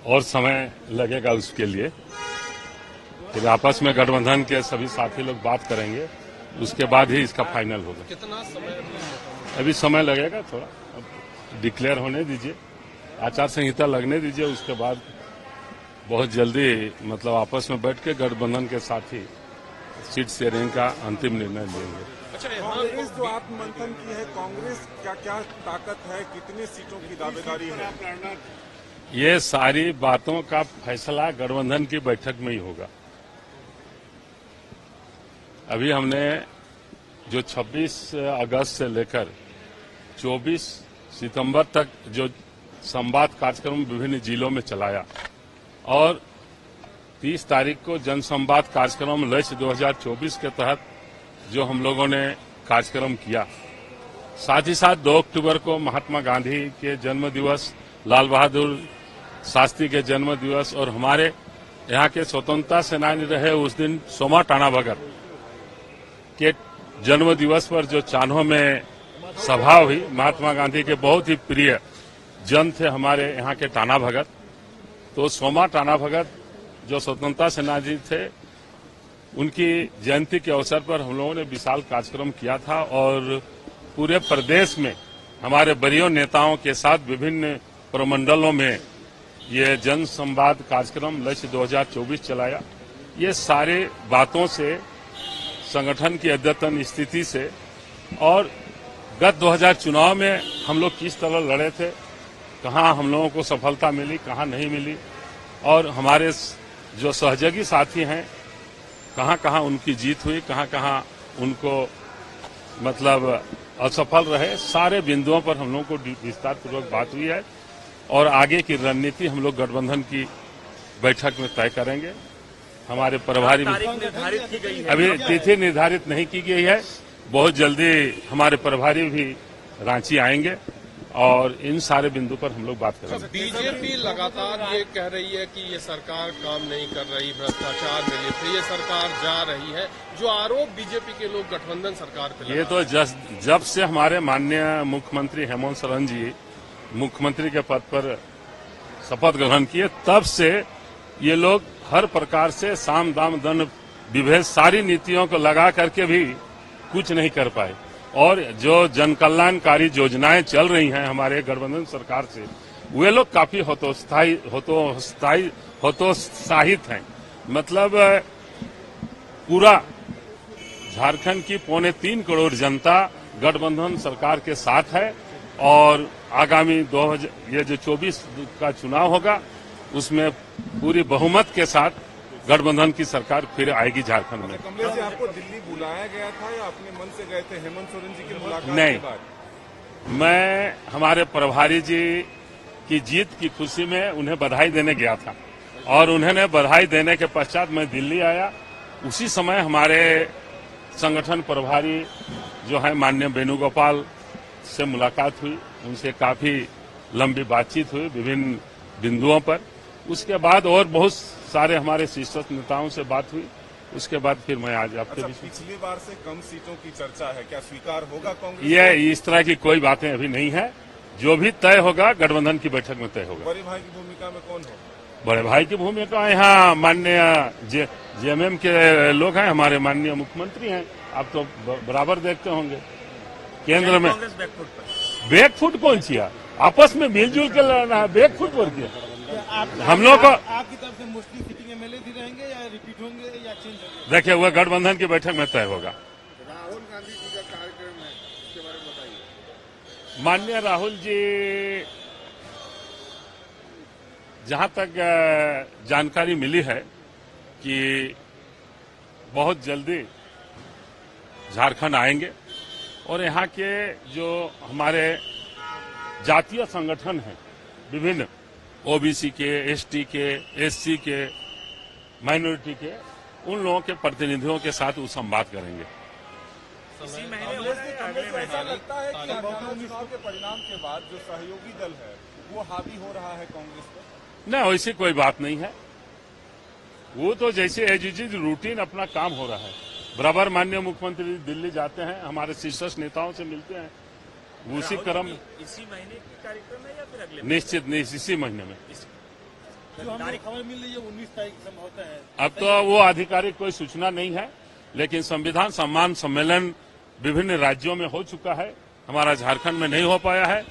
और समय लगेगा उसके लिए। फिर आपस में गठबंधन के सभी साथी लोग बात करेंगे, उसके बाद ही इसका फाइनल होगा। कितना समय अभी समय लगेगा थोड़ा, अब डिक्लेयर होने दीजिए, आचार संहिता लगने दीजिए, उसके बाद बहुत जल्दी मतलब आपस में बैठ के गठबंधन के साथी सीट शेयरिंग का अंतिम निर्णय लेंगे। अच्छा, कांग्रेस जो आत्ममंथन की है, कांग्रेस क्या क्या ताकत है, कितने सीटों की दावेदारी है? ये सारी बातों का फैसला गठबंधन की बैठक में ही होगा। अभी हमने जो 26 अगस्त से लेकर 24 सितंबर तक जो संवाद कार्यक्रम विभिन्न जिलों में चलाया और 30 तारीख को जनसंवाद कार्यक्रम लक्ष्य 2024 के तहत जो हम लोगों ने कार्यक्रम किया, साथ ही साथ 2 अक्टूबर को महात्मा गांधी के जन्म दिवस, लाल बहादुर शास्त्री के जन्म दिवस और हमारे यहाँ के स्वतंत्रता सेनानी रहे उस दिन सोमा टाना भगत के जन्म दिवस पर जो चान्हो में सभा हुई, महात्मा गांधी के बहुत ही प्रिय जन थे हमारे यहाँ के टाना भगत। तो सोमा टाना भगत जो स्वतंत्रता सेनानी थे, उनकी जयंती के अवसर पर हम लोगों ने विशाल कार्यक्रम किया था और पूरे प्रदेश में हमारे वरीय नेताओं के साथ विभिन्न प्रमंडलों में ये जन संवाद कार्यक्रम लक्ष्य 2024 चलाया। ये सारे बातों से, संगठन की अद्यतन स्थिति से और गत 2000 चुनाव में हम लोग किस तरह लड़े थे, कहां हम लोगों को सफलता मिली, कहां नहीं मिली, और हमारे जो सहयोगी साथी हैं कहां कहां उनकी जीत हुई, कहां कहां उनको मतलब असफल रहे, सारे बिंदुओं पर हम लोगों को विस्तार पूर्वक बात हुई है और आगे की रणनीति हम लोग गठबंधन की बैठक में तय करेंगे। हमारे प्रभारी निर्धारित की गई है, अभी तिथि निर्धारित नहीं की गई है, बहुत जल्दी हमारे प्रभारी भी रांची आएंगे और इन सारे बिंदु पर हम लोग बात करेंगे। बीजेपी लगातार ये कह रही है कि ये सरकार काम नहीं कर रही, भ्रष्टाचार में लिप्त है, ये सरकार जा रही है, जो आरोप बीजेपी के लोग गठबंधन सरकार पे ये तो जब से हमारे माननीय मुख्यमंत्री हेमंत सोरेन जी मुख्यमंत्री के पद पर शपथ ग्रहण किए, तब से ये लोग हर प्रकार से साम दाम दंड विभेद सारी नीतियों को लगा करके भी कुछ नहीं कर पाए और जो जनकल्याणकारी योजनाएं चल रही हैं हमारे गठबंधन सरकार से, वे लोग काफी हतोत्साहित हैं। मतलब पूरा झारखंड की 3.25 करोड़ जनता गठबंधन सरकार के साथ है और आगामी ये जो 24 का चुनाव होगा उसमें पूरी बहुमत के साथ गठबंधन की सरकार फिर आएगी झारखंड में। कमलेश जी, आपको दिल्ली बुलाया गया था या अपने मन से गए थे हेमंत सोरेन जी की मुलाकात नहीं, के बाद? मैं हमारे प्रभारी जी की जीत की खुशी में उन्हें बधाई देने गया था और उन्होंने बधाई देने के पश्चात मैं दिल्ली आया। उसी समय हमारे संगठन प्रभारी जो है माननीय वेणुगोपाल से मुलाकात हुई, उनसे काफी लंबी बातचीत हुई विभिन्न बिंदुओं पर। उसके बाद और बहुत सारे हमारे शीर्ष नेताओं से बात हुई, उसके बाद फिर मैं आज आपके बीच में। पिछली बार से कम सीटों की चर्चा है, क्या स्वीकार होगा कांग्रेस? ये इस तरह की कोई बातें अभी नहीं है, जो भी तय होगा गठबंधन की बैठक में तय होगा। बड़े भाई की भूमिका में कौन होगा? बड़े भाई की भूमिका यहाँ माननीय जेएमएम के लोग हैं, हमारे माननीय मुख्यमंत्री हैं, आप तो बराबर देखते होंगे केंद्र में। बैकफुट कौन किया? आपस में मिलजुल के लड़ना है, बैकफुट पर किया हम लोग को। आपकी तरफ से मोस्टली सिटिंग एमएलए भी रहेंगे या रिपीट होंगे या चेंज होंगे? देखिए, वह गठबंधन की बैठक में तय होगा। राहुल गांधी जी का कार्यक्रम है, इसके बारे में बताइए। माननीय राहुल जी, जहां तक जानकारी मिली है कि बहुत जल्दी झारखंड आएंगे और यहाँ के जो हमारे जातीय संगठन हैं विभिन्न, ओबीसी के, एसटी के, एससी के, माइनॉरिटी के, उन लोगों के प्रतिनिधियों के साथ वो संवाद करेंगे। इसी महीने ऐसा लगता है कि हरियाणा चुनाव के परिणाम के बाद जो सहयोगी दल है वो हावी हो रहा है कांग्रेस पर? नहीं, वैसी कोई बात नहीं है। वो तो जैसे एज रूटीन अपना काम हो रहा है। बराबर माननीय मुख्यमंत्री दिल्ली जाते हैं, हमारे शीर्ष नेताओं से मिलते हैं, उसी क्रम इसी महीने की कार्यक्रम है या फिर अगले? निश्चित नहीं, इसी महीने में। जो हमें खबर मिल रही है 19 तारीख संभवतः है। अब तो वो आधिकारिक कोई सूचना नहीं है, लेकिन संविधान सम्मान सम्मेलन विभिन्न राज्यों में हो चुका है, हमारा झारखंड में नहीं हो पाया है।